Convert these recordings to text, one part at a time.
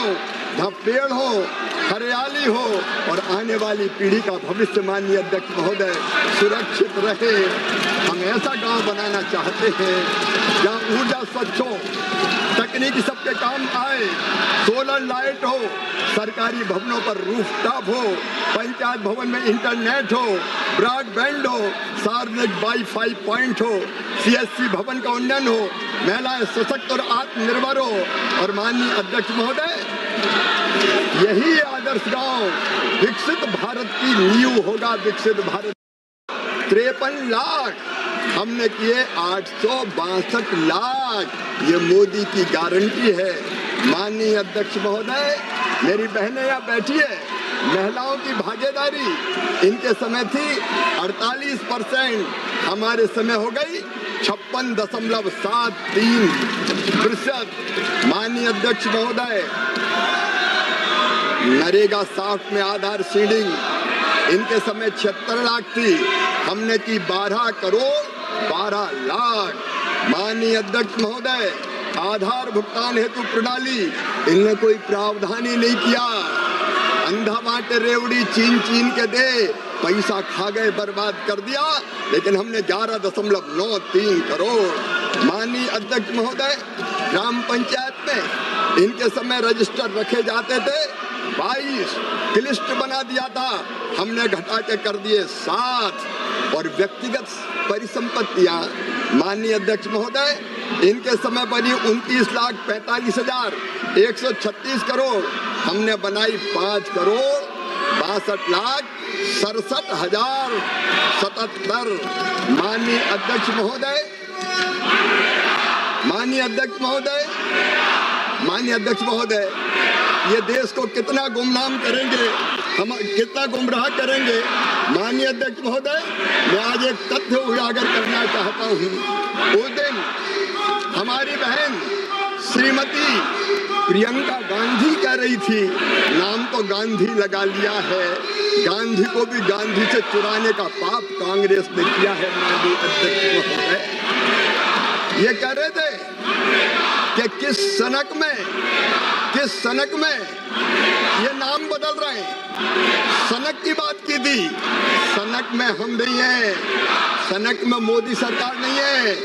गांव जहाँ पेड़ हो, हरियाली हो और आने वाली पीढ़ी का भविष्य माननीय अध्यक्ष महोदय सुरक्षित रहे। हम ऐसा गांव बनाना चाहते हैं जहाँ ऊर्जा स्वच्छ हो, तकनीकी सबके काम आए, सोलर लाइट हो, सरकारी भवनों पर रूफटॉप हो, पंचायत भवन में इंटरनेट हो, ब्रॉडबैंड हो, सार्वजनिक वाईफाई पॉइंट हो, सीएससी भवन का उन्नयन हो, महिलाएं सशक्त और आत्मनिर्भर हो। और माननीय अध्यक्ष महोदय, यही आदर्श गांव विकसित भारत की नींव होगा। विकसित भारत 53 लाख हमने किए 862 लाख, ये मोदी की गारंटी है। माननीय अध्यक्ष महोदय, मेरी बहनें यहाँ बैठी है, महिलाओं की भागीदारी इनके समय थी 48%, हमारे समय हो गई 56.73%। माननीय अध्यक्ष महोदय, नरेगा 60 में आधार सीडिंग इनके समय 76 लाख थी, हमने की 12 करोड़ 12 लाख। माननीय अध्यक्ष महोदय, आधार भुगतान हेतु प्रणाली इनने कोई प्रावधान ही नहीं किया, अंधा बांटे रेवड़ी चीन चीन के दे, पैसा खा गए, बर्बाद कर दिया, लेकिन हमने 11.93 करोड़। माननीय अध्यक्ष महोदय, ग्राम पंचायत में इनके समय रजिस्टर रखे जाते थे 22, लिस्ट बना दिया था, हमने घटा के कर दिए 7। और व्यक्तिगत परिसंपत्तियां माननीय अध्यक्ष महोदय, इनके समय बनी 29,45,136 करोड़, हमने बनाई 5 करोड़ 62,67,077। माननीय अध्यक्ष महोदय, माननीय अध्यक्ष महोदय, माननीय अध्यक्ष महोदय, ये देश को कितना गुमनाम करेंगे, हम कितना गुमराह करेंगे। माननीय अध्यक्ष महोदय, मैं आज एक तथ्य उजागर करना चाहता हूँ। उस दिन हमारी बहन श्रीमती प्रियंका गांधी कह रही थी, नाम तो गांधी लगा लिया है, गांधी को भी गांधी से चुराने का पाप कांग्रेस ने किया है। माननीय अध्यक्ष महोदय, ये कह रहे थे कि किस सनक में ये नाम बदल रहे हैं। सनक की बात की थी, सनक में हम नहीं है, सनक में मोदी सरकार नहीं है,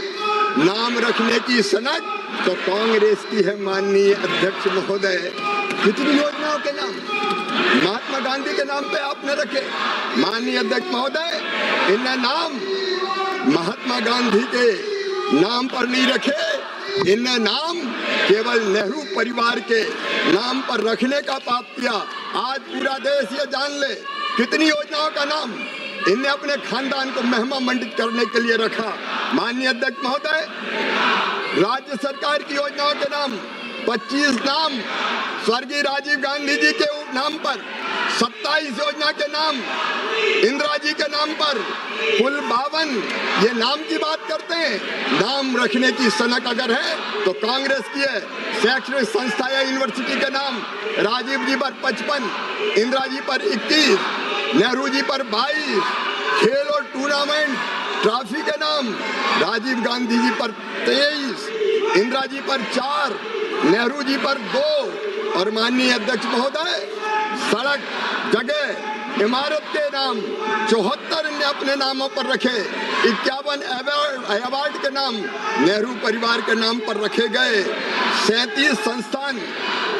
नाम रखने की सनक तो कांग्रेस की है। माननीय अध्यक्ष महोदय, कितनी योजनाओं के नाम महात्मा गांधी के नाम पे आपने रखे। माननीय अध्यक्ष महोदय, इन्हें नाम महात्मा गांधी के नाम पर नहीं रखे, इन्हें नाम केवल नेहरू परिवार के नाम पर रखने का पाप किया। आज पूरा देश ये जान ले, कितनी योजनाओं का नाम इन्हें अपने खानदान को महिमा मंडित करने के लिए रखा। माननीय अध्यक्ष महोदय, राज्य सरकार की योजनाओं के नाम 25 नाम स्वर्गीय राजीव गांधी जी के नाम पर, 27 योजना के नाम इंदिरा जी के नाम पर, कुल 52। ये नाम की बात करते हैं, नाम रखने की सनक अगर है तो कांग्रेस की है। शैक्षणिक संस्था या यूनिवर्सिटी के नाम राजीव जी पर 55, इंदिरा जी पर 21, नेहरू जी पर 22। खेल और टूर्नामेंट ट्रॉफी के नाम राजीव गांधी जी पर 23, इंदिरा जी पर 4, नेहरू जी पर 2। और माननीय अध्यक्ष महोदय, सड़क, जगह, इमारत के नाम 74 ने अपने नामों पर रखे। 51 अवार्ड के नाम नेहरू परिवार के नाम पर रखे गए। 37 संस्थान,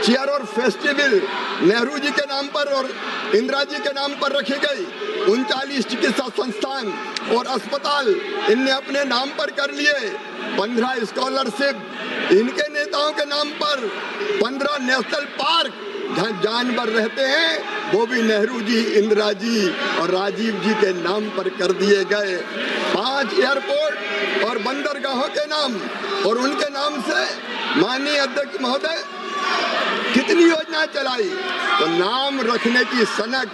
चेयर और फेस्टिवल नेहरू जी के नाम पर और इंदिरा जी के नाम पर रखी गई। 39 चिकित्सा संस्थान और अस्पताल इनने अपने नाम पर कर लिए। 15 स्कॉलरशिप इनके नेताओं के नाम पर। 15 नेशनल पार्क जहाँ जानवर रहते हैं वो भी नेहरू जी, इंदिरा जी और राजीव जी के नाम पर कर दिए गए। 5 एयरपोर्ट और बंदरगाहों के नाम और उनके नाम से माननीय अध्यक्ष महोदय कितनी योजना चलाई। तो नाम रखने की सनक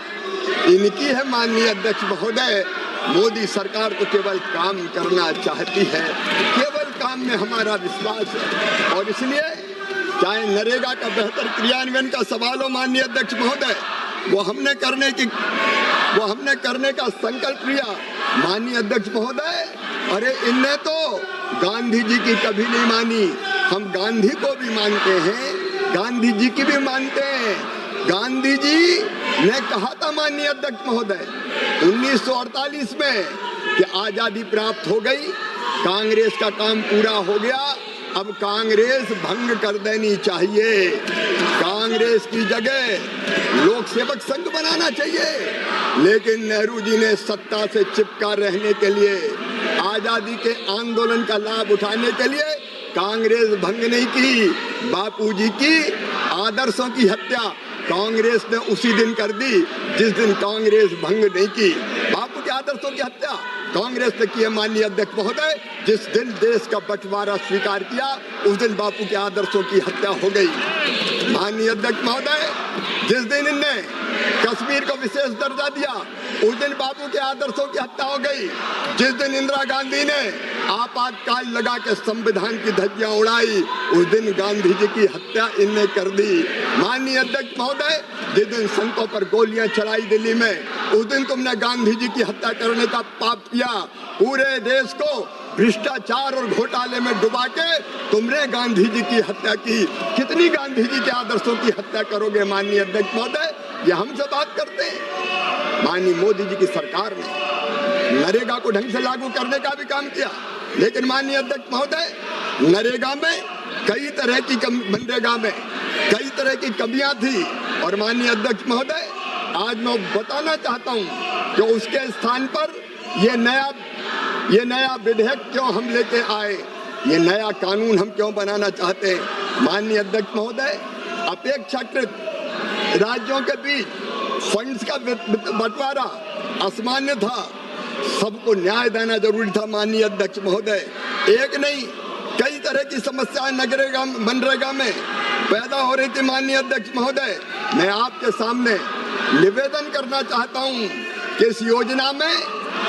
इनकी है। माननीय अध्यक्ष महोदय, मोदी सरकार तो केवल काम करना चाहती है, केवल काम में हमारा विश्वास है। और इसलिए चाहे नरेगा का बेहतर क्रियान्वयन का सवाल हो माननीय अध्यक्ष महोदय, वो हमने करने का संकल्प लिया। माननीय अध्यक्ष महोदय, अरे इनने तो गांधी जी की कभी नहीं मानी, हम गांधी को भी मानते हैं, गांधी जी की भी मानते हैं। गांधी जी ने कहा था माननीय अध्यक्ष महोदय 1948 में कि आजादी प्राप्त हो गई, कांग्रेस का काम पूरा हो गया, अब कांग्रेस भंग कर देनी चाहिए, कांग्रेस की जगह लोक सेवक संघ बनाना चाहिए। लेकिन नेहरू जी ने सत्ता से चिपका रहने के लिए, आजादी के आंदोलन का लाभ उठाने के लिए कांग्रेस भंग नहीं की। बापूजी की आदर्शों की हत्या कांग्रेस ने उसी दिन कर दी जिस दिन कांग्रेस भंग नहीं की। बापू के आदर्शों की हत्या कांग्रेस ने की है माननीय अध्यक्ष महोदय। जिस दिन देश का बंटवारा स्वीकार किया उस दिन बापू के आदर्शों की हत्या हो गई। माननीय अध्यक्ष महोदय, जिस दिन इनने कश्मीर को विशेष दर्जा दिया उस दिन बापू के आदर्शों की हत्या हो गई। जिस दिन इंदिरा गांधी ने आपातकाल लगा के संविधान की धज्जियां उड़ाई उस दिन गांधी जी की हत्या इनने कर दी। माननीय अध्यक्ष महोदय, जिस दिन संतों पर गोलियां चलाई दिल्ली में उस दिन तुमने गांधी जी की हत्या करने का पाप किया। पूरे देश को भ्रष्टाचार और घोटाले में डुबा के तुमने गांधी जी की हत्या की। कितनी गांधी जी के आदर्शों की हत्या करोगे माननीय अध्यक्ष महोदय? ये हमसे बात करते हैं। माननीय मोदी जी की सरकार ने नरेगा को ढंग से लागू करने का भी काम किया, लेकिन माननीय अध्यक्ष महोदय नरेगा में कई तरह की मनरेगा में कई तरह की कमियां थी। और माननीय अध्यक्ष महोदय, आज मैं बताना चाहता हूं कि उसके स्थान पर ये नया विधेयक क्यों हम लेके आए, ये नया कानून हम क्यों बनाना चाहते हैं। माननीय अध्यक्ष महोदय, अपेक्षाकृत राज्यों के बीच फंड्स का बंटवारा असामान्य था, सबको न्याय देना जरूरी था। माननीय अध्यक्ष महोदय, एक नहीं कई तरह की समस्याएं मनरेगा में पैदा हो रही थी। माननीय अध्यक्ष महोदय, मैं आपके सामने निवेदन करना चाहता हूं कि इस योजना में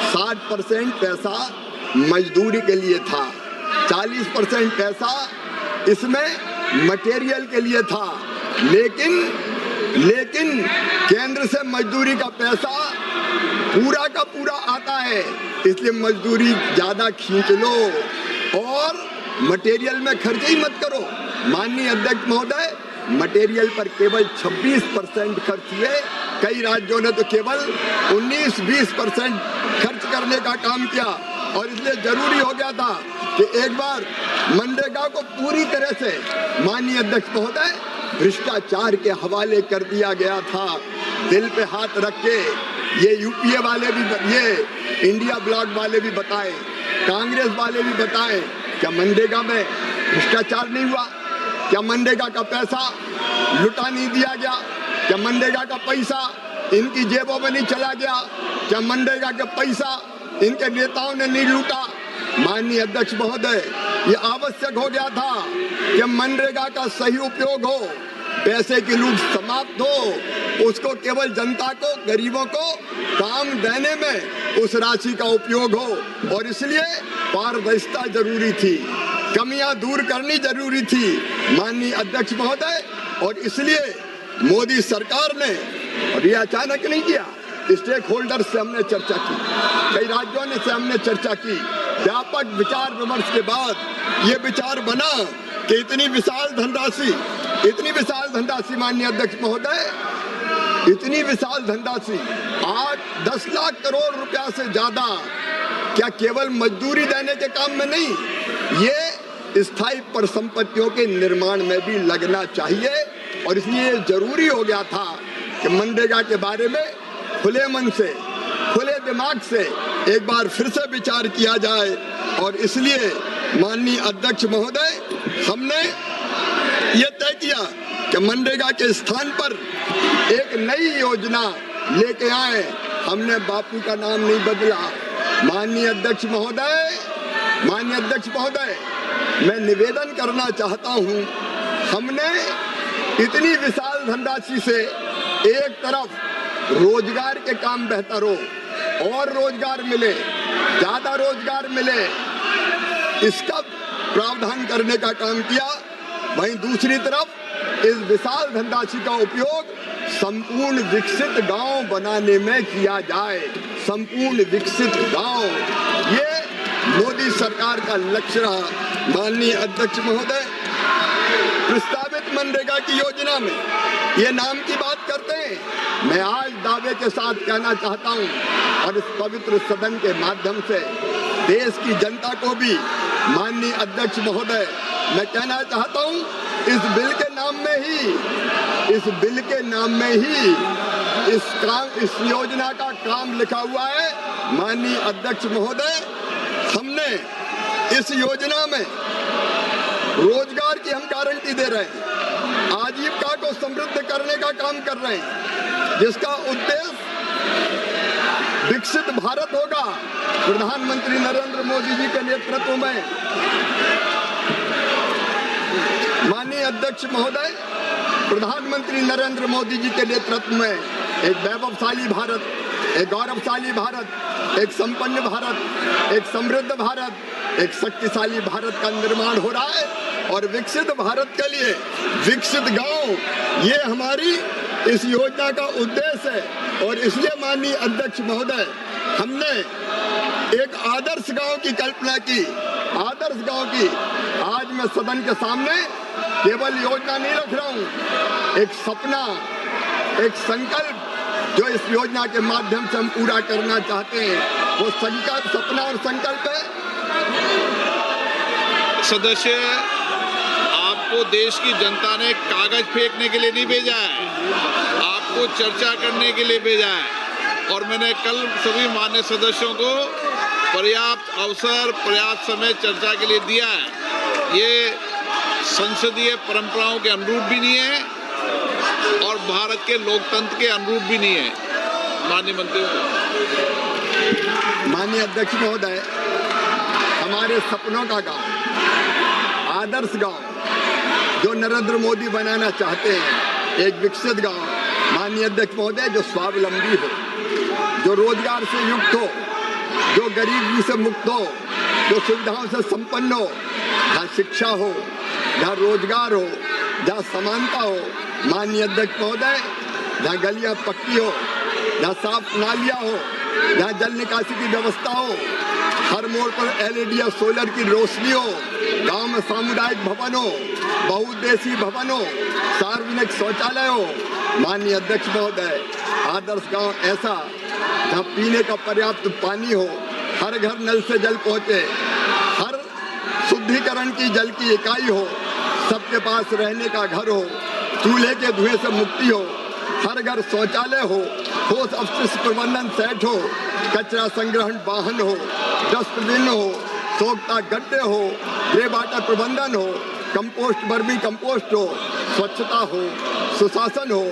60% पैसा मजदूरी के लिए था, 40% पैसा इसमें मटेरियल के लिए था, लेकिन केंद्र से मजदूरी का पैसा पूरा का पूरा आता है, इसलिए मजदूरी ज्यादा खींच लो और मटेरियल में खर्च ही मत करो। माननीय अध्यक्ष महोदय, मटेरियल पर केवल 26% खर्च हुए, कई राज्यों ने तो केवल 19-20% खर्च करने का काम किया। और इसलिए जरूरी हो गया था कि एक बार मनरेगा को पूरी तरह से माननीय अध्यक्ष महोदय भ्रष्टाचार के हवाले कर दिया गया था। दिल पे हाथ रख के ये यूपीए वाले भी, ये इंडिया ब्लॉक वाले भी बताएं, कांग्रेस वाले भी बताएं, क्या मनरेगा में भ्रष्टाचार नहीं हुआ? क्या मनरेगा का पैसा लुटा नहीं दिया गया? क्या मनरेगा का पैसा इनकी जेबों में नहीं चला गया? क्या मनरेगा का पैसा इनके नेताओं ने नहीं लूटा? माननीय अध्यक्ष महोदय, ये आवश्यक हो गया था कि मनरेगा का सही उपयोग हो, पैसे की लूट समाप्त हो, उसको केवल जनता को, गरीबों को काम देने में उस राशि का उपयोग हो। और इसलिए पारदर्शिता जरूरी थी, कमियां दूर करनी जरूरी थी माननीय अध्यक्ष महोदय। और इसलिए मोदी सरकार ने, और ये अचानक नहीं किया, स्टेक होल्डर से हमने चर्चा की, कई राज्यों ने से हमने चर्चा की, व्यापक विचार विमर्श के बाद ये विचार बना कि इतनी विशाल धनराशि माननीय अध्यक्ष महोदय, इतनी विशाल धनराशि 8-10 लाख करोड़ रुपया से ज्यादा क्या केवल मजदूरी देने के काम में नहीं, ये स्थायी परिसंपत्तियों के निर्माण में भी लगना चाहिए। और इसलिए जरूरी हो गया था कि मनरेगा के बारे में खुले मन से, खुले दिमाग से एक बार फिर से विचार किया जाए। और इसलिए माननीय अध्यक्ष महोदय, हमने ये तय किया कि मनरेगा के स्थान पर एक नई योजना लेके आए। हमने बापू का नाम नहीं बदला। माननीय अध्यक्ष महोदय, मैं निवेदन करना चाहता हूं, हमने इतनी विशाल धनराशि से एक तरफ रोजगार के काम बेहतर हो और रोजगार मिले, ज्यादा रोजगार मिले, इसका प्रावधान करने का काम किया। वहीं दूसरी तरफ इस विशाल धनराशि का उपयोग संपूर्ण विकसित गांव बनाने में किया जाए। संपूर्ण विकसित गांव, ये मोदी सरकार का लक्ष्य रहा। माननीय अध्यक्ष महोदय, प्रस्तावित तहत मनरेगा की योजना में ये नाम की बात करते हैं। मैं आज दावे के साथ कहना चाहता हूं और इस पवित्र सदन के माध्यम से देश की जनता को भी, माननीय अध्यक्ष महोदय, मैं कहना चाहता हूं, इस बिल के नाम में ही इस योजना का काम लिखा हुआ है। माननीय अध्यक्ष महोदय, हमने इस योजना में रोजगार की हम गारंटी दे रहे हैं, आजीविका को समृद्ध करने का काम कर रहे हैं, जिसका उद्देश्य विकसित भारत होगा। प्रधानमंत्री नरेंद्र मोदी जी के नेतृत्व में, माननीय अध्यक्ष महोदय, प्रधानमंत्री नरेंद्र मोदी जी के नेतृत्व में एक वैभवशाली भारत, एक गौरवशाली भारत, एक संपन्न भारत, एक समृद्ध भारत, एक शक्तिशाली भारत का निर्माण हो रहा है। और विकसित भारत के लिए विकसित गांव, ये हमारी इस योजना का उद्देश्य है। और इसलिए माननीय अध्यक्ष महोदय, हमने एक आदर्श गांव की कल्पना की, आदर्श गांव की। आज मैं सदन के सामने केवल योजना नहीं रख रहा हूं, एक सपना, एक संकल्प जो इस योजना के माध्यम से हम पूरा करना चाहते हैं, वो संकल्प, सपना और संकल्प है। सदस्य, आपको देश की जनता ने कागज फेंकने के लिए नहीं भेजा है, आपको चर्चा करने के लिए भेजा है। और मैंने कल सभी मान्य सदस्यों को पर्याप्त अवसर, पर्याप्त समय चर्चा के लिए दिया है। ये संसदीय परंपराओं के अनुरूप भी नहीं है और भारत के लोकतंत्र के अनुरूप भी नहीं है। माननीय मंत्री, माननीय अध्यक्ष महोदय, हमारे सपनों का गांव, आदर्श गांव जो नरेंद्र मोदी बनाना चाहते हैं, एक विकसित गांव, माननीय अध्यक्ष महोदय, जो स्वावलंबी हो, जो रोजगार से युक्त हो, जो गरीबी से मुक्त हो, जो सुविधाओं से संपन्न हो, जहाँ शिक्षा हो, जहाँ रोजगार हो, जहाँ समानता हो। माननीय अध्यक्ष महोदय, जहाँ गलियाँ पक्की हो, जहाँ साफ नालियाँ हो, जहाँ जल निकासी की व्यवस्था हो, हर मोड़ पर LED या सोलर की रोशनी हो, गांव में सामुदायिक भवन हो, बहुउद्देशीय भवन हो, सार्वजनिक शौचालय हो। माननीय अध्यक्ष महोदय, आदर्श गांव ऐसा जहाँ पीने का पर्याप्त पानी हो, हर घर नल से जल पहुँचे, हर शुद्धिकरण की जल की इकाई हो, सबके पास रहने का घर हो, चूल्हे के धुएं से मुक्ति हो, हर घर शौचालय हो, ठोस अपशिष्ट प्रबंधन सेट हो, कचरा संग्रहण वाहन हो, डस्टबिन हो, सोखता गड्ढे हो, ग्रे वाटर प्रबंधन हो, कंपोस्ट, वर्मी कंपोस्ट हो, स्वच्छता हो, सुशासन हो।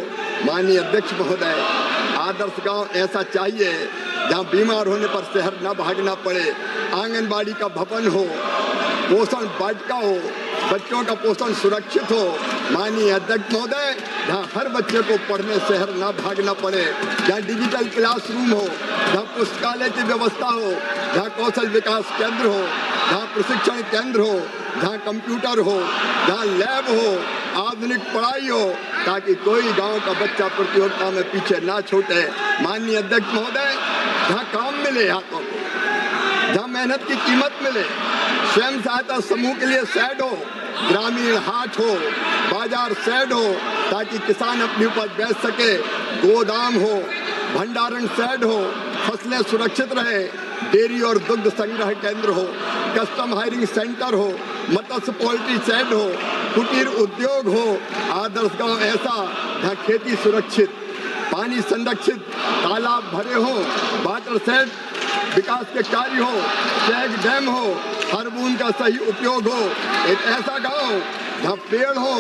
माननीय अध्यक्ष महोदय, आदर्श गांव ऐसा चाहिए जहां बीमार होने पर शहर न भागना पड़े, आंगनबाड़ी का भवन हो, पोषण वाटिका हो, बच्चों का पोषण सुरक्षित हो। माननीय अध्यक्ष महोदय, जहाँ हर बच्चे को पढ़ने शहर ना भागना पड़े, जहाँ डिजिटल क्लासरूम हो, जहाँ पुस्तकालय की व्यवस्था हो, जहाँ कौशल विकास केंद्र हो, जहाँ प्रशिक्षण केंद्र हो, जहाँ कंप्यूटर हो, जहाँ लैब हो, आधुनिक पढ़ाई हो, ताकि कोई गांव का बच्चा प्रतियोगिता में पीछे ना छूटे। माननीय अध्यक्ष महोदय, जहाँ काम मिले हाथों को, जहाँ मेहनत की कीमत मिले, स्वयं सहायता समूह के लिए शेड हो, ग्रामीण हाट हो, बाजार शेड हो, ताकि किसान अपनी उपज बेच सके, गोदाम हो, भंडारण शेड हो, फसलें सुरक्षित रहे, डेयरी और दुग्ध संग्रह केंद्र हो, कस्टम हायरिंग सेंटर हो, मत्स्य पोल्ट्री शेड हो, कुटीर उद्योग हो। आदर्श गांव ऐसा जहाँ खेती सुरक्षित, पानी संरक्षित, तालाब भरे हो, वाटर शेड विकास के कार्य हो, चेक डैम हो, हर बूंद का सही उपयोग हो। एक ऐसा गांव जहाँ पेड़ हो,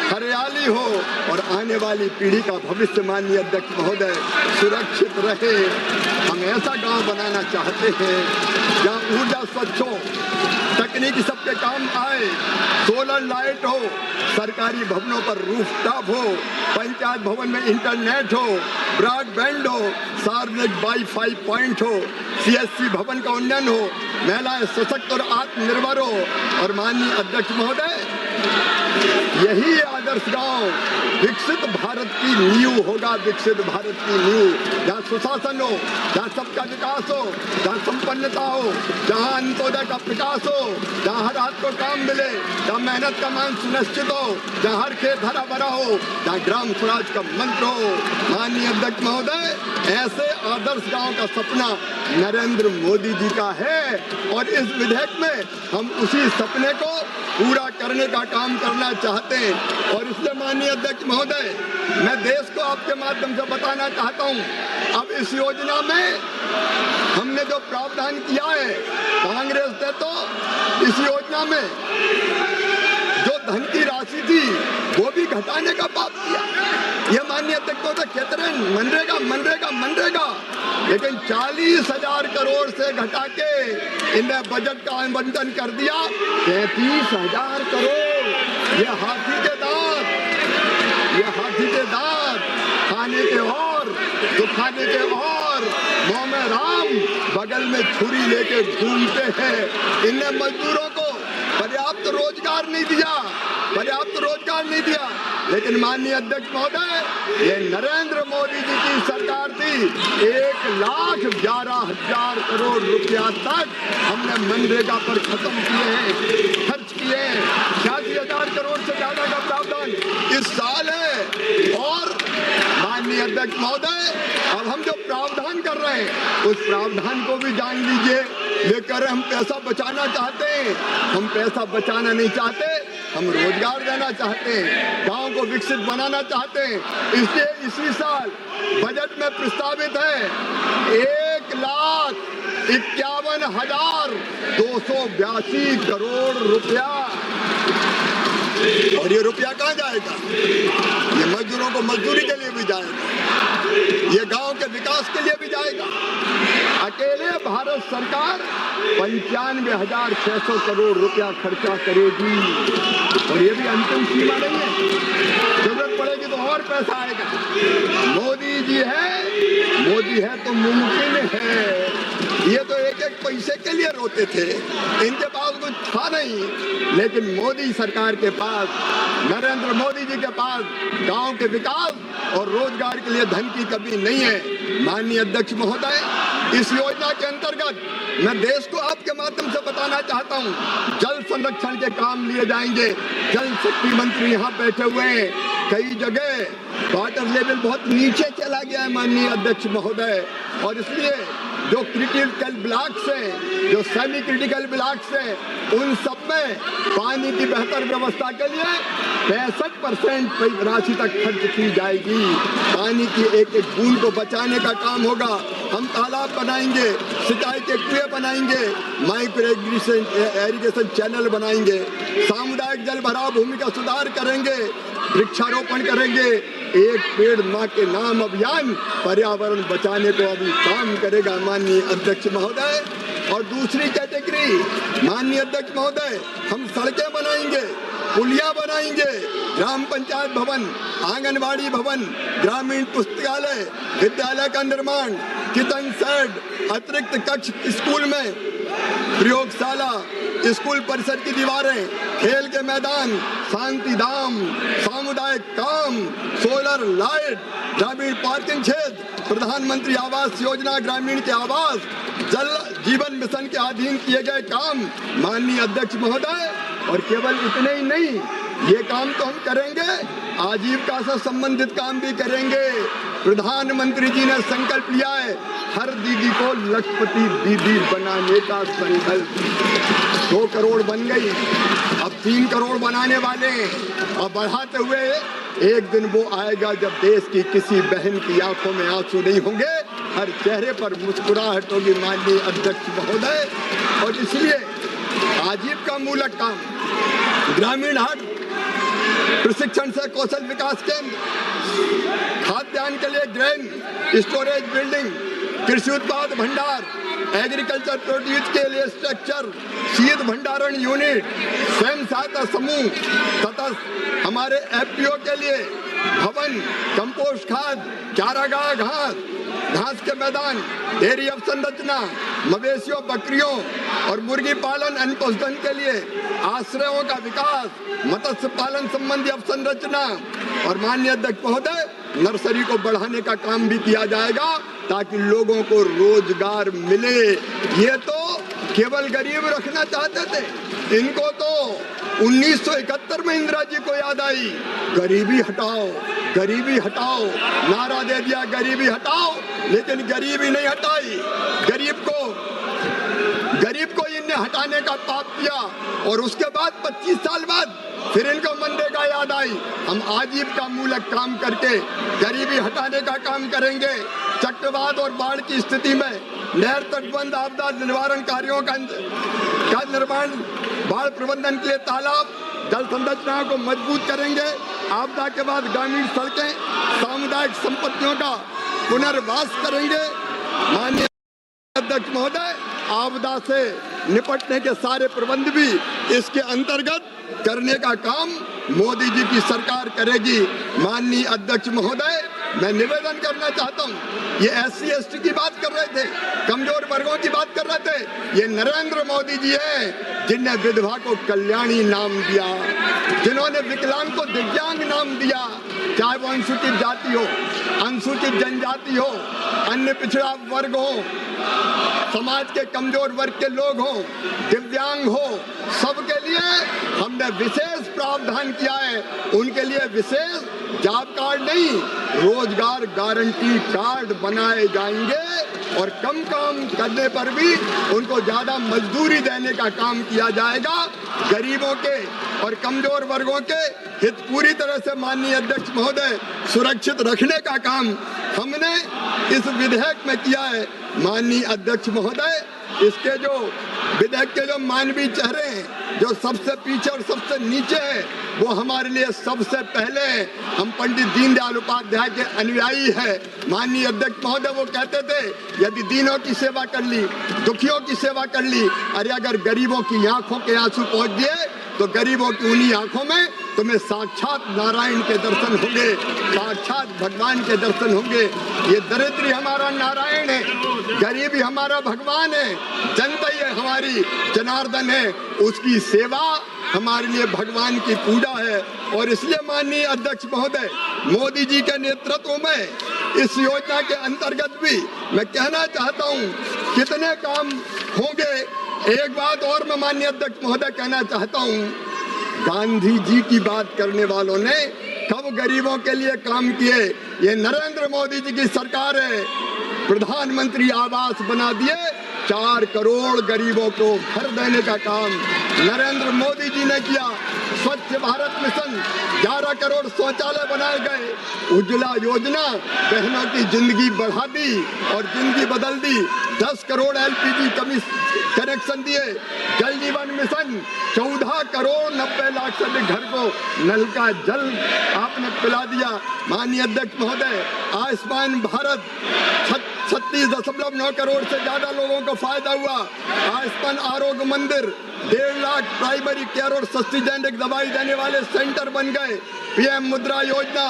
हरियाली हो और आने वाली पीढ़ी का भविष्य, माननीय अध्यक्ष महोदय, सुरक्षित रहे। हम ऐसा गांव बनाना चाहते हैं जहाँ ऊर्जा स्वच्छ हो, तकनीकी सबके काम आए, सोलर लाइट हो, सरकारी भवनों पर रूफटॉप हो, पंचायत भवन में इंटरनेट हो, ब्रॉडबैंड हो, सार्वजनिक वाईफाई पॉइंट हो, CSC भवन का उन्नयन हो, महिलाएं सशक्त और आत्मनिर्भर हो। और माननीय अध्यक्ष महोदय, यही आदर्श गांव विकसित भारत की नींव होगा, विकसित भारत की नींव, जहाँ सुशासन हो, जहाँ सबका विकास हो, जहाँ संपन्नता हो, जहाँ अंत्योदय का प्रकाश हो, जहाँ हर हाथ को काम मिले, जहाँ मेहनत का मान सुनिश्चित हो, जहाँ हर खेत हरा भरा हो, जहाँ ग्राम स्वराज का मंत्र हो। माननीय अध्यक्ष महोदय, ऐसे आदर्श गांव का सपना नरेंद्र मोदी जी का है और इस विधेयक में हम उसी सपने को पूरा करने का काम करना चाहते हैं। और इसलिए माननीय अध्यक्ष महोदय, मैं देश को आपके माध्यम से बताना चाहता हूं, अब इस योजना में हमने जो प्रावधान किया है, कांग्रेस ने तो इस योजना में जो धन की राशि थी वो भी घटाने का पाप किया। ये माननीय अध्यक्ष महोदय कहते रहे मनरेगा मनरेगा मनरेगा, लेकिन 40,000 करोड़ से घटा के इन्हें बजट का आवंटन कर दिया 33,000 करोड़। ये हाथी के दांत, ये हाथी के दांत, खाने के और दुखाने के और, मुंह में राम बगल में छुरी लेके घूमते हैं। इन्हें मजदूरों को पर्याप्त रोजगार नहीं दिया, पर्याप्त रोजगार नहीं दिया। लेकिन माननीय अध्यक्ष महोदय, ये नरेंद्र मोदी जी की सरकार थी, 1,11,000 करोड़ रुपया तक हमने मनरेगा पर खत्म किए हैं, खर्च किए हैं। 86,000 करोड़ से ज्यादा का प्रावधान इस साल है। और माननीय अध्यक्ष महोदय, अब हम जो प्रावधान कर रहे हैं उस प्रावधान को भी जान लीजिए। लेकर हम पैसा बचाना चाहते हैं, हम पैसा बचाना नहीं चाहते, हम रोजगार देना चाहते हैं, गांव को विकसित बनाना चाहते हैं। इसलिए इसी साल बजट में प्रस्तावित है 1,51,282 करोड़ रुपया। और ये रुपया कहाँ जाएगा? ये मजदूरों को मजदूरी के लिए भी जाएगा, ये गांव के विकास के लिए भी जाएगा। अकेले भारत सरकार 95,600 करोड़ रुपया खर्चा करेगी और ये भी अंतिम सीमा नहीं है, जरूरत पड़ेगी तो और पैसा आएगा। मोदी जी है, मोदी है तो मुमकिन है। ये तो एक एक पैसे के लिए रोते थे, इनके पास कुछ था नहीं, लेकिन मोदी सरकार के पास, नरेंद्र मोदी जी के पास गांव के विकास और रोजगार के लिए धन की कमी नहीं है। माननीय अध्यक्ष महोदय, इस योजना के अंतर्गत मैं देश को आपके माध्यम से बताना चाहता हूं, जल संरक्षण के काम लिए जाएंगे। जल शक्ति मंत्री यहाँ बैठे हुए हैं, कई जगह वाटर लेवल बहुत नीचे चला गया है माननीय अध्यक्ष महोदय, और इसलिए जो क्रिटिकल ब्लॉक्स हैं, जो सेमी क्रिटिकल ब्लॉक्स हैं, उन सब में पानी की बेहतर व्यवस्था के लिए 65% राशि तक खर्च की जाएगी। पानी की एक एक बूंद को बचाने का काम होगा। हम तालाब बनाएंगे, सिंचाई के कुएं बनाएंगे, माइक्रो इरिगेशन चैनल बनाएंगे, सामुदायिक जल भराव भूमि का सुधार करेंगे, वृक्षारोपण करेंगे। एक पेड़ माँ के नाम अभियान पर्यावरण बचाने को अभी काम करेगा माननीय अध्यक्ष महोदय। और दूसरी कैटेगरी माननीय अध्यक्ष महोदय, हम सड़कें बनाएंगे, पुलिया बनाएंगे, ग्राम पंचायत भवन, आंगनबाड़ी भवन, ग्रामीण पुस्तकालय, विद्यालय का निर्माण, किचन शेड, अतिरिक्त कक्ष स्कूल में, प्रयोगशाला, स्कूल परिसर की दीवारें, खेल के मैदान, शांति धाम, सामुदायिक काम, सोलर लाइट, ग्रामीण पार्किंग क्षेत्र, प्रधानमंत्री आवास योजना ग्रामीण के आवास, जल जीवन मिशन के अधीन किए गए काम माननीय अध्यक्ष महोदय। और केवल इतने ही नहीं, ये काम तो हम करेंगे, आजीविका से संबंधित काम भी करेंगे। प्रधानमंत्री जी ने संकल्प लिया है हर दीदी को लखपति दीदी बनाने का संकल्प। 2 करोड़ बन गई, अब 3 करोड़ बनाने वाले, और बढ़ाते हुए एक दिन वो आएगा जब देश की किसी बहन की आंखों में आंसू नहीं होंगे, हर चेहरे पर मुस्कुराहट होगी माननीय अध्यक्ष महोदय। और इसलिए आजीविका मूलक काम, ग्रामीण हाट, प्रशिक्षण से कौशल विकास केंद्र, खाद्यान्न के लिए ग्रेन स्टोरेज बिल्डिंग, कृषि उत्पाद भंडार, एग्रीकल्चर प्रोड्यूस के लिए स्ट्रक्चर, शीत भंडारण यूनिट, स्वयं सहायता समूह तथा हमारे एफपीओ के लिए भवन, कंपोस्ट खाद, चारागाह घास, घास के मैदान, डेयरी अवसंरचना, मवेशियों, बकरियों और मुर्गी पालन, अन्न पशुधन के लिए आश्रयों का विकास, मत्स्य पालन संबंधी अवसंरचना और माननीय अध्यक्ष महोदय नर्सरी को बढ़ाने का काम भी किया जाएगा ताकि लोगों को रोजगार मिले। ये तो केवल गरीब रखना चाहते थे, इनको तो 1971 में इंदिरा जी को याद आई, गरीबी हटाओ, गरीबी हटाओ, नारा दे दिया गरीबी हटाओ, लेकिन गरीबी नहीं हटाई। गरीब को इनने हटाने का पाप किया और उसके बाद 25 साल बाद फिर इनको मनरेगा याद आई। हम आजीविका मूलक काम करके गरीबी हटाने का काम करेंगे। चक्रवात और बाढ़ की स्थिति में नहर तटबंध आपदा निवारण कार्यों का निर्माण, बाढ़ प्रबंधन के लिए तालाब, जल संरचना को मजबूत करेंगे। आपदा के बाद ग्रामीण सड़कें, सामुदायिक संपत्तियों का पुनर्वास करेंगे। माननीय अध्यक्ष महोदय, आपदा से निपटने के सारे प्रबंध भी इसके अंतर्गत करने का काम मोदी जी की सरकार करेगी। माननीय अध्यक्ष महोदय, मैं निवेदन करना चाहता हूँ, ये SC ST की बात कर रहे थे, कमजोर वर्गों की बात कर रहे थे, ये नरेंद्र मोदी जी हैं जिनने विधवा को कल्याणी नाम दिया, जिन्होंने विकलांग को दिव्यांग नाम दिया, चाहे वो अनुसूचित जाति हो, अनुसूचित जनजाति हो, अन्य पिछड़ा वर्ग हो, समाज के कमजोर वर्ग के लोग हों, दिव्यांग हो, सबके लिए हमने विशेष प्रावधान किया है। उनके लिए विशेष जॉब कार्ड नहीं, रोजगार गारंटी कार्ड बनाए जाएंगे और कम काम करने पर भी उनको ज्यादा मजदूरी देने का काम किया जाएगा। गरीबों के और कमजोर वर्गों के हित पूरी तरह से माननीय अध्यक्ष महोदय सुरक्षित रखने का काम हमने इस विधेयक में किया है। माननीय अध्यक्ष महोदय, इसके जो विधेयक के जो मानवीय चेहरे हैं, जो सबसे पीछे और सबसे नीचे है, वो हमारे लिए सबसे पहले हम पंडित दीनदयाल उपाध्याय के अनुयायी है। माननीय अध्यक्ष महोदय वो कहते थे, यदि दीनों की सेवा कर ली, दुखियों की सेवा कर ली, अरे अगर गरीबों की आंखों के आंसू पहुंच दिए तो गरीबों की उन्हीं आंखों में तुम्हें साक्षात नारायण के दर्शन होंगे, साक्षात भगवान के दर्शन होंगे। ये दरिद्री हमारा नारायण है, गरीबी हमारा भगवान है, जनता ही हमारी जनार्दन है, उसकी सेवा हमारे लिए भगवान की पूजा है। और इसलिए माननीय अध्यक्ष महोदय, मोदी जी के नेतृत्व में इस योजना के अंतर्गत भी मैं कहना चाहता हूँ कितने काम होंगे। एक बात और मैं माननीय अध्यक्ष महोदय कहना चाहता हूँ, गांधी जी की बात करने वालों ने कब गरीबों के लिए काम किए? ये नरेंद्र मोदी जी की सरकार है। प्रधानमंत्री आवास बना दिए, 4 करोड़ गरीबों को घर देने का काम नरेंद्र मोदी जी ने किया। स्वच्छ भारत मिशन, 11 करोड़ शौचालय बनाए गए। उज्ज्वला योजना बहनों की जिंदगी बढ़ा दी और जिंदगी बदल दी। 10 करोड़ LPG कनेक्शन दिए। जल जीवन मिशन, 14 करोड़ 90 लाख से अधिक घर को नल का जल आपने पिला दिया। माननीय अध्यक्ष महोदय, आयुष्मान भारत 36.9 करोड़ से ज्यादा लोगों को फायदा हुआ। आयुष्मान आरोग्य मंदिर, 1.5 लाख प्राइमरी केयर और सस्ती जेनेरिक दवाई देने वाले सेंटर बन गए। PM मुद्रा योजना,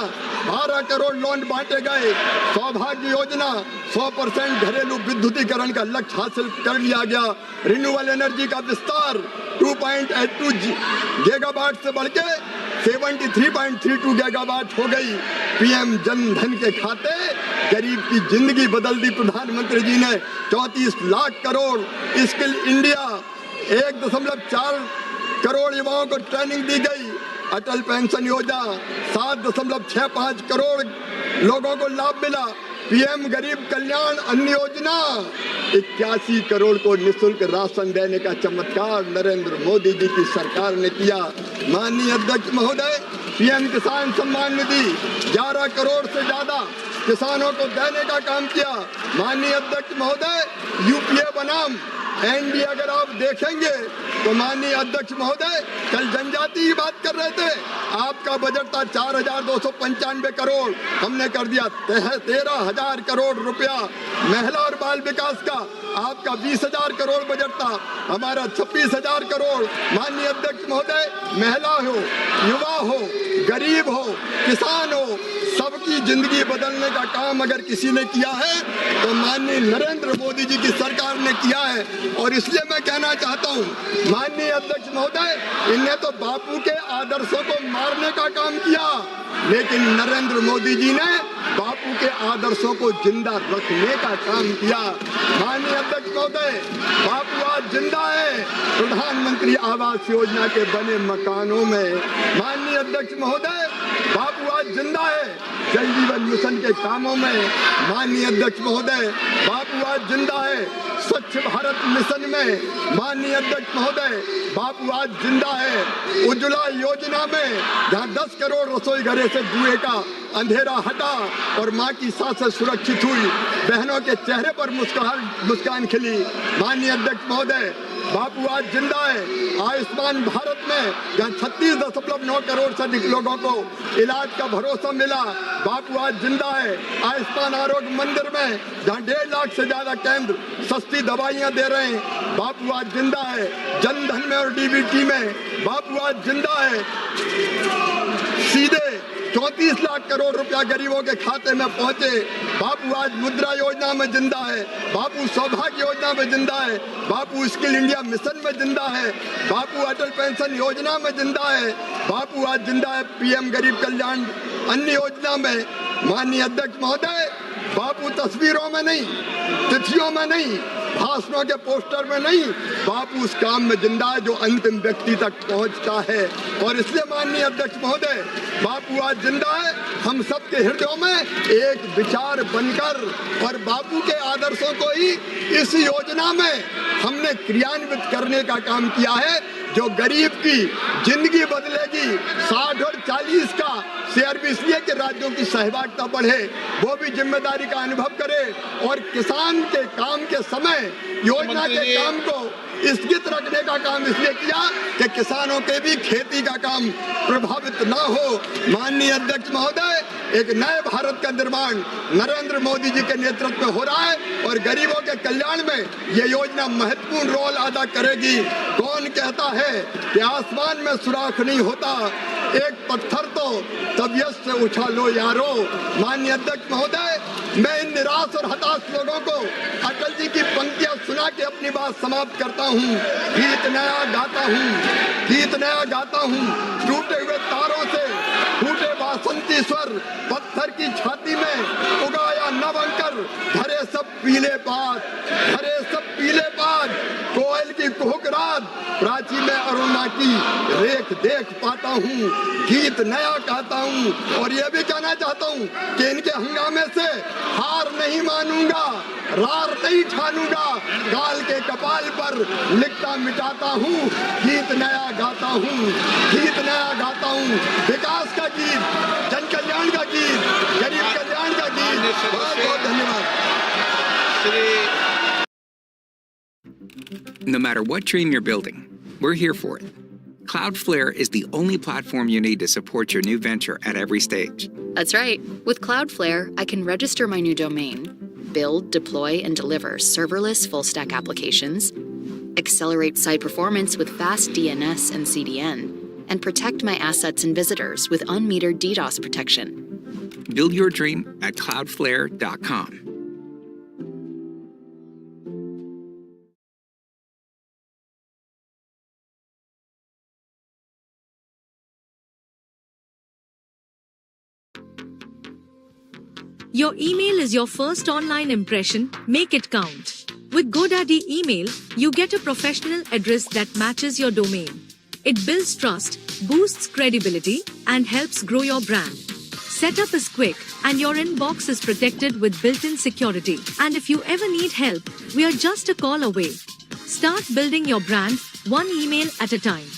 12 करोड़ लोन बांटे गए। सौभाग्य योजना, 100% घरेलू विद्युतीकरण का लक्ष्य हासिल कर लिया गया। रिन्यूएबल एनर्जी का विस्तार 2.82 गीगावाट से बढ़ के 73.32 गीगावाट हो गई। PM जन धन के खाते गरीब की जिंदगी बदल दी प्रधानमंत्री जी ने। 34 लाख करोड़ स्किल इंडिया, 1.4 करोड़ युवाओं को ट्रेनिंग दी गई। अटल पेंशन योजना, 7.65 करोड़ लोगों को लाभ मिला। PM गरीब कल्याण अन्न योजना, 81 करोड़ को निःशुल्क राशन देने का चमत्कार नरेंद्र मोदी जी की सरकार ने किया। माननीय अध्यक्ष महोदय, PM किसान सम्मान निधि 11 करोड़ से ज्यादा किसानों को देने का काम किया। माननीय अध्यक्ष महोदय, UPA बनाम NDA अगर आप देखेंगे तो माननीय अध्यक्ष महोदय, कल जनजाति की बात कर रहे थे, आपका बजट था 4,295 करोड़, हमने कर दिया 13,000 करोड़ रुपया। महिला और बाल विकास का आपका 20,000 करोड़ बजट था, हमारा 26,000 करोड़। माननीय अध्यक्ष महोदय, महिला हो, युवा हो, गरीब हो, किसान हो, सबकी जिंदगी बदलने का काम अगर किसी ने किया है तो माननीय नरेंद्र मोदी जी की सरकार ने किया है। और इसलिए मैं कहना चाहता हूं, माननीय अध्यक्ष महोदय, इनने तो बापू के आदर्शों को मारने का काम किया, लेकिन नरेंद्र मोदी जी ने बापू के आदर्शों को जिंदा रखने का काम किया। माननीय अध्यक्ष महोदय, बापू आज जिंदा है प्रधानमंत्री आवास योजना के बने मकानों में। माननीय अध्यक्ष महोदय, बापू आज जिंदा है जल जीवन मिशन के कामों में। माननीय अध्यक्ष महोदय, बापू आज जिंदा है स्वच्छ भारत मिशन में। माननीय अध्यक्ष महोदय, बापू आज जिंदा है उज्ज्वला योजना में, जहां 10 करोड़ रसोई घरे से जुए का अंधेरा हटा और मां की सांसें सुरक्षित हुई, बहनों के चेहरे पर मुस्कान खिली। माननीय अध्यक्ष महोदय, बापू आज जिंदा है आयुष्मान भारत में, जहां 36.9 करोड़ से अधिक लोगों को इलाज का भरोसा मिला। बापू आज जिंदा है आयुष्मान आरोग्य मंदिर में, जहां 1.5 लाख से ज्यादा केंद्र सस्ती दवाइयां दे रहे हैं। बापू आज जिंदा है जनधन में और डीबीटी में। बापू आज जिंदा है सीधे 34 लाख करोड़ रुपया गरीबों के खाते में पहुंचे। बापू आज मुद्रा योजना में जिंदा है। बापू सौभाग्य योजना में जिंदा है। बापू स्किल इंडिया मिशन में जिंदा है। बापू अटल पेंशन योजना में जिंदा है। बापू आज जिंदा है पीएम गरीब कल्याण अन्न योजना में। माननीय अध्यक्ष महोदय, बापू तस्वीरों में नहीं, तिथियों में नहीं, भाषणों के पोस्टर में नहीं, बापू उस काम में जिंदा है जो अंतिम व्यक्ति तक पहुंचता है। और इसलिए माननीय अध्यक्ष महोदय, बापू आज जिंदा है हम सबके हृदयों में एक विचार बनकर, और बापू के आदर्शों को ही इस योजना में हमने क्रियान्वित करने का काम किया है, जो गरीब की जिंदगी बदलेगी। 60 और 40 का शेयर भी इसलिए कि राज्यों की सहभागिता बढ़े, वो भी जिम्मेदारी का अनुभव करे, और किसान के काम के समय योजना के काम को स्थगित रखने का काम इसलिए किया कि किसानों के भी खेती का काम प्रभावित ना हो। माननीय अध्यक्ष महोदय, एक नए भारत का निर्माण नरेंद्र मोदी जी के नेतृत्व में हो रहा है, और गरीबों के कल्याण में ये योजना महत्वपूर्ण रोल अदा करेगी। कौन कहता है कि आसमान में सुराख नहीं होता, एक पत्थर तो तबीयत से उठा लो यारो। माननीय अध्यक्ष महोदय, मैं इन निराश और हताश लोगों को अटल जी की पंक्तियां सुना के अपनी बात समाप्त करता हूँ। गीत नया गाता हूँ, गीत नया गाता हूँ, टूटे हुए तारों से फूटे बासंती स्वर, पत्थर की छाती में उगाया नव अंकर, भरे सब पीले पात, भरे सब पीले पात, कोयल की कुहकरात, प्राची में अरुणा की रेख देख पाता हूँ, गीत नया गाता हूँ। और ये भी कहना चाहता हूँ कि इनके हंगामे से हार नहीं मानूंगा, रार नहीं ठानूंगा, काल के कपाल पर लिखता मिटाता हूँ, गीत नया गाता हूँ, गीत नया गाता हूँ। विकास का गीत, जन कल्याण का गीत, गरीब कल्याण का गीत। बहुत बहुत धन्यवाद। No matter what dream you're building, we're here for it. Cloudflare is the only platform you need to support your new venture at every stage. That's right. With Cloudflare, I can register my new domain, build, deploy, and deliver serverless full-stack applications, accelerate site performance with fast DNS and CDN, and protect my assets and visitors with unmetered DDoS protection. Build your dream at cloudflare.com. Your email is your first online impression. Make it count. With GoDaddy Email, you get a professional address that matches your domain. It builds trust, boosts credibility, and helps grow your brand. Setup is quick, and your inbox is protected with built-in security. And if you ever need help, we are just a call away. Start building your brand, one email at a time.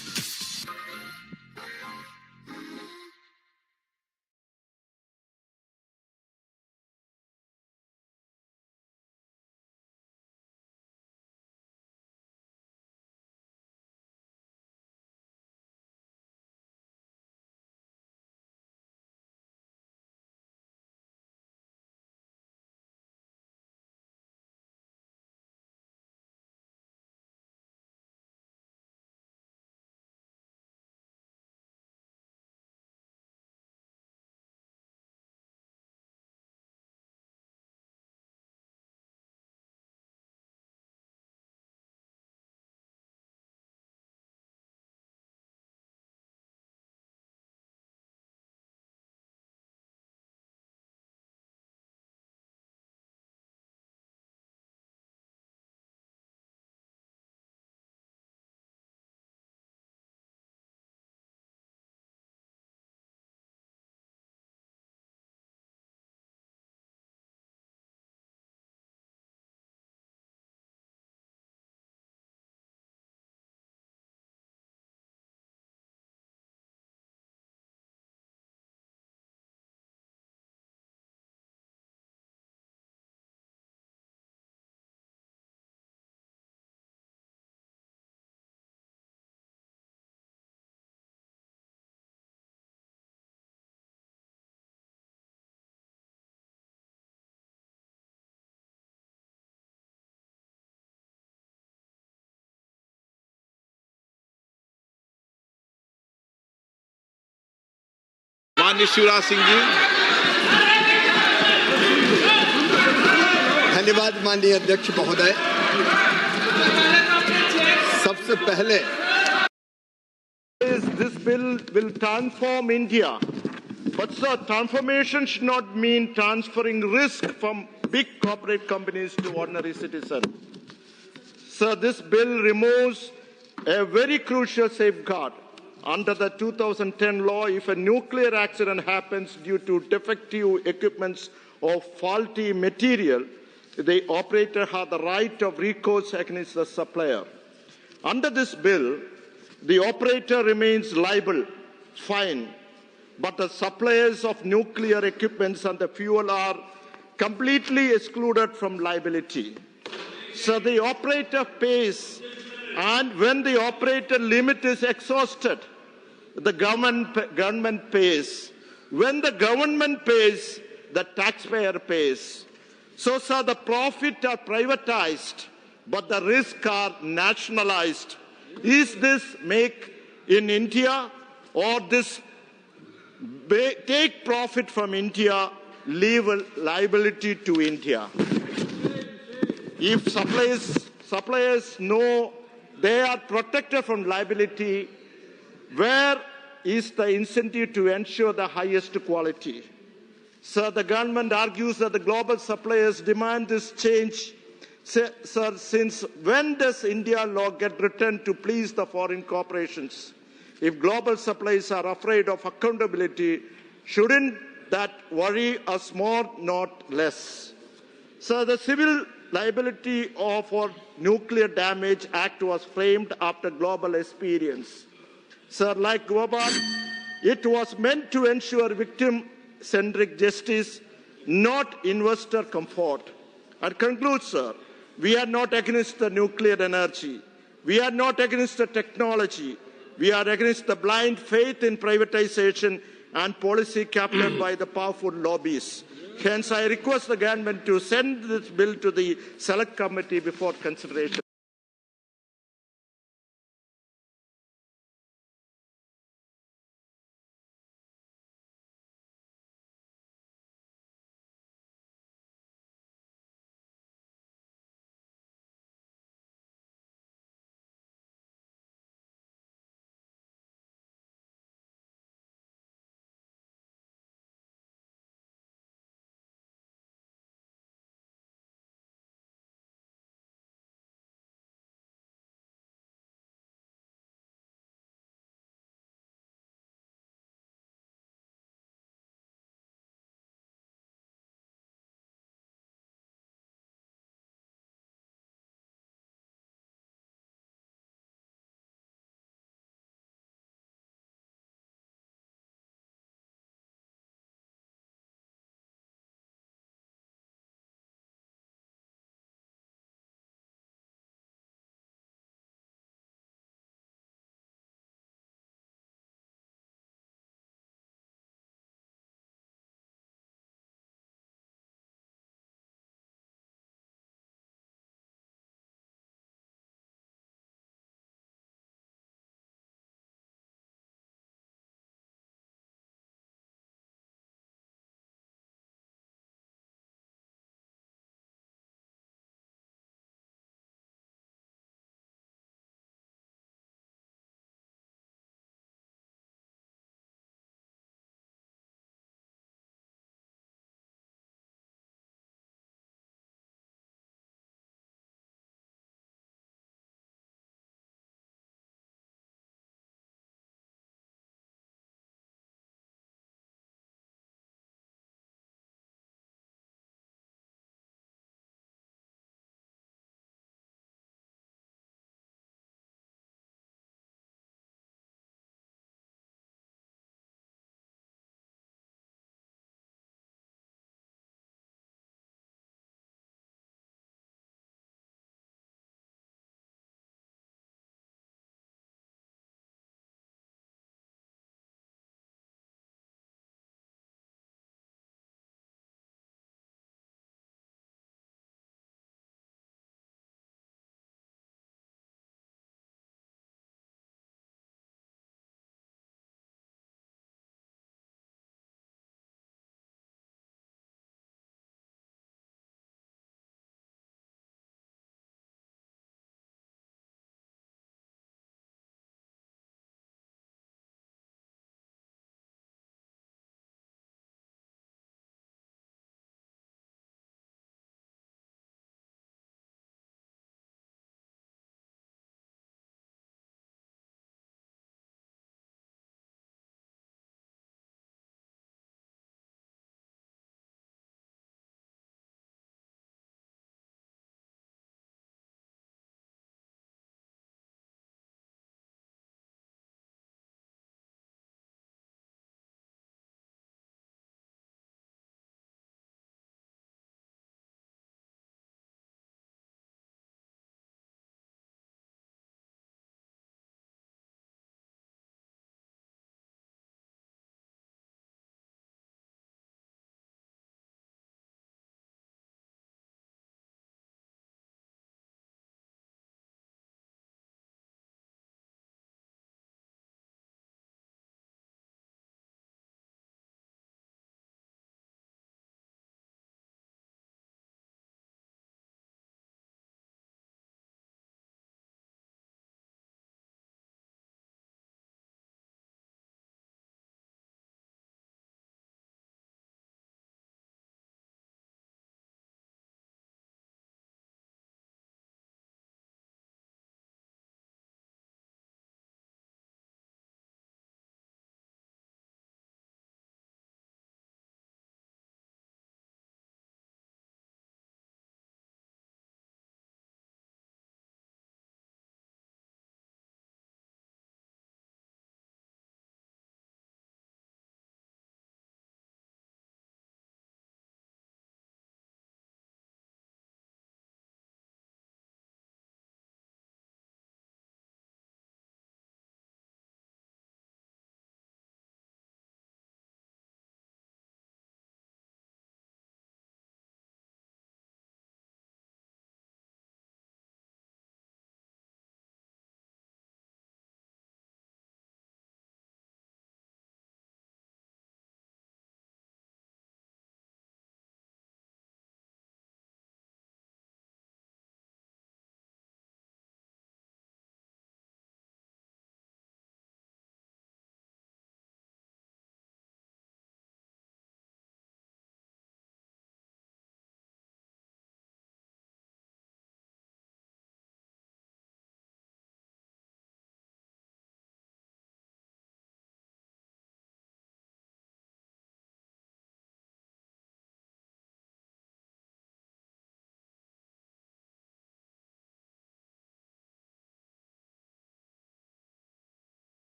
माननीय शिवराज सिंह जी। धन्यवाद माननीय अध्यक्ष महोदय। सबसे पहले this bill will transform India, but sir, transformation should not mean transferring risk from big corporate companies to ordinary citizens. Sir, this bill removes a very crucial safeguard. Under the 2010 law, if a nuclear accident happens due to defective equipments or faulty material, the operator has the right of recourse against the supplier. Under this bill, the operator remains liable, fine, but the suppliers of nuclear equipments and the fuel are completely excluded from liability. So the operator pays, and when the operator limit is exhausted, the government pays. When the government pays, the taxpayer pays. So, sir, the profit are privatized, but the risk are nationalized. Is this make in India, or this take profit from India, leave liability to India? If suppliers know they are protected from liability, where is the incentive to ensure the highest quality? Sir, the government argues that the global suppliers demand this change. Sir, since when does India law get written to please the foreign corporations? If global suppliers are afraid of accountability, shouldn't that worry us more, not less? Sir, the Civil Liability for Nuclear Damage Act was framed after global experience. Sir, like global, it was meant to ensure victim-centric justice, not investor comfort. I conclude, sir, we are not against the nuclear energy. We are not against the technology. We are against the blind faith in privatization and policy captured by the powerful lobbies. Hence, I request the government to send this bill to the Select Committee before consideration.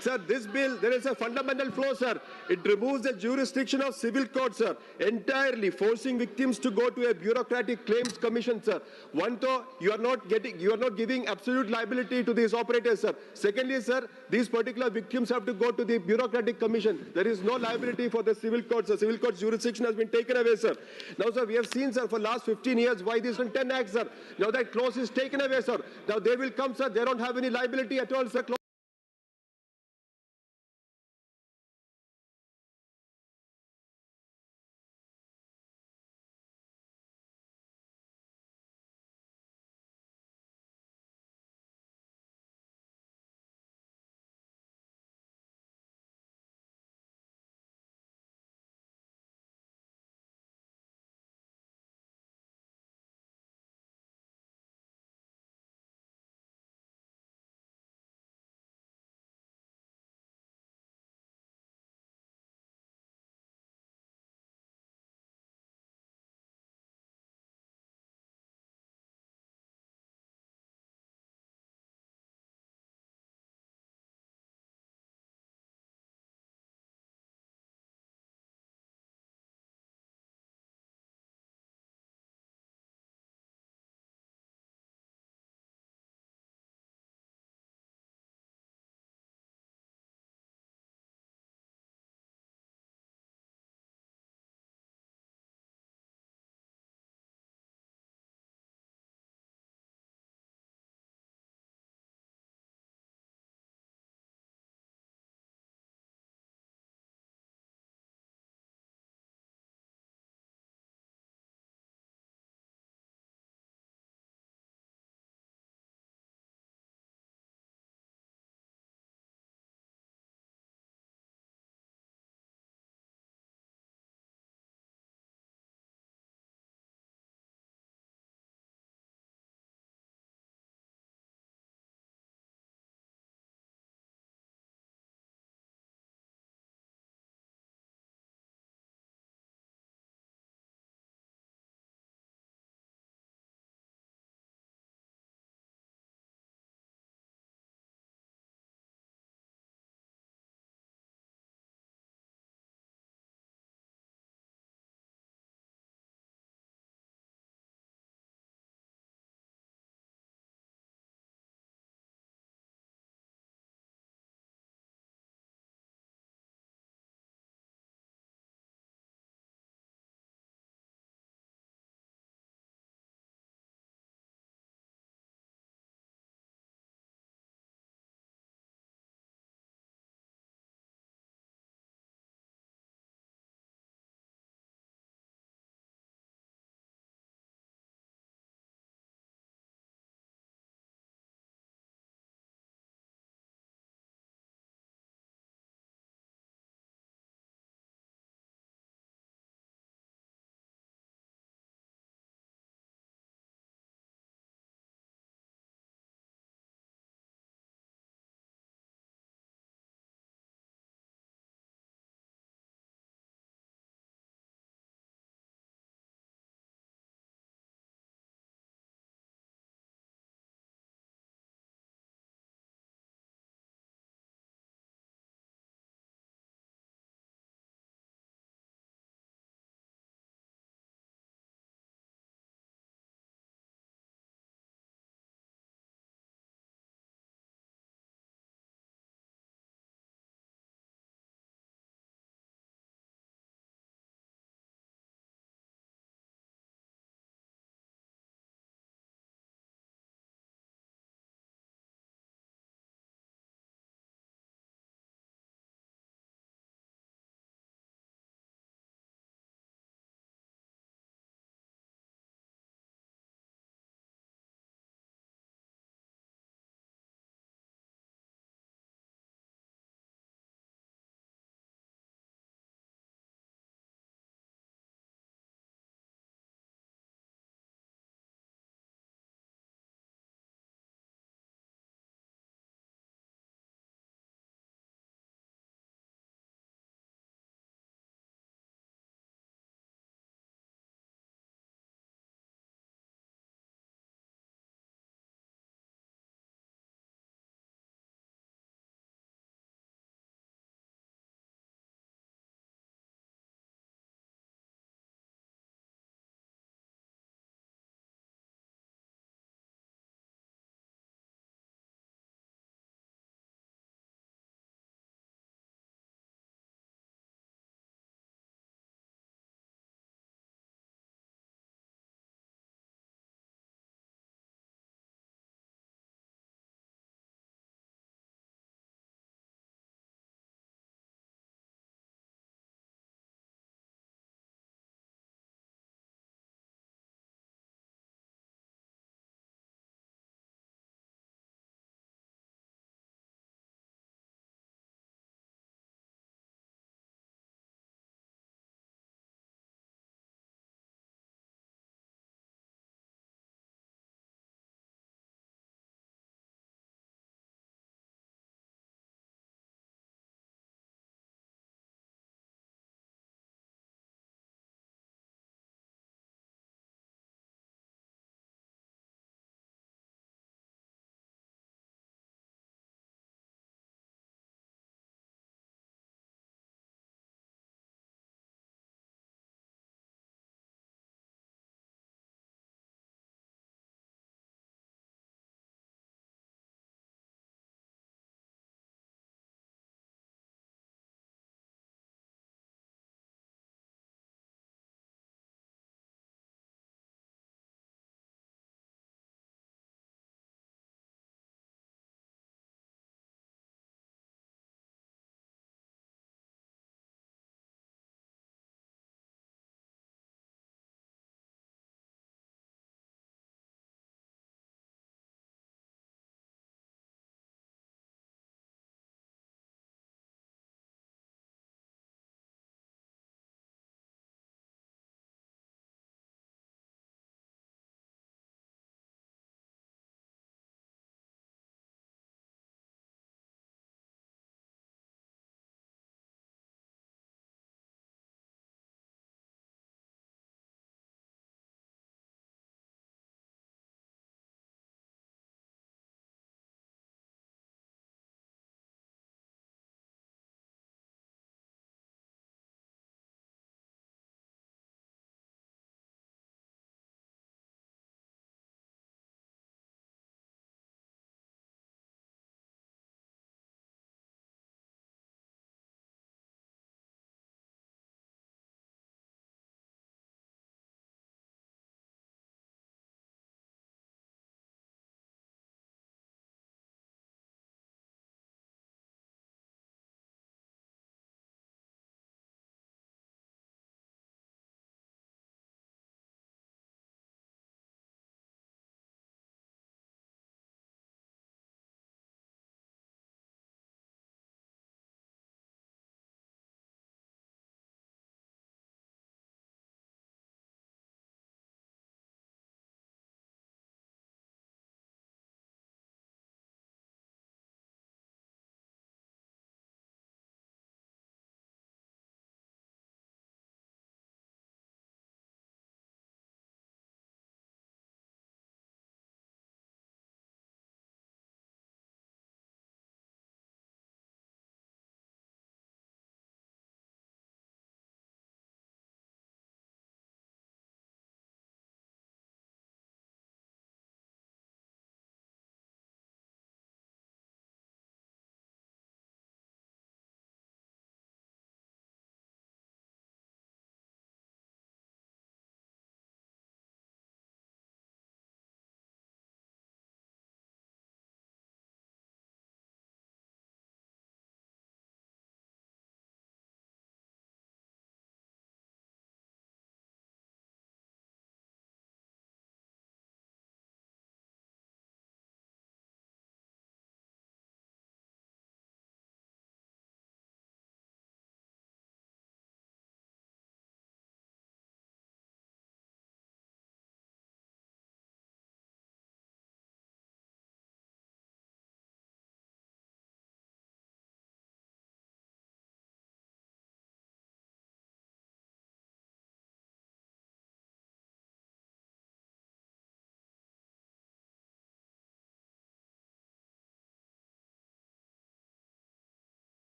Sir, this bill, there is a fundamental flaw, sir. It removes the jurisdiction of civil court, sir, entirely forcing victims to go to a bureaucratic claims commission, sir. One, though, you are not giving absolute liability to these operators, sir. Secondly, sir, these particular victims have to go to the bureaucratic commission. There is no liability for the civil courts. The civil court's jurisdiction has been taken away, sir. Now, sir, we have seen, sir, for last 15 years why these 10 acts, sir. Now that clause is taken away, sir. Now they will come, sir. They don't have any liability at all, sir.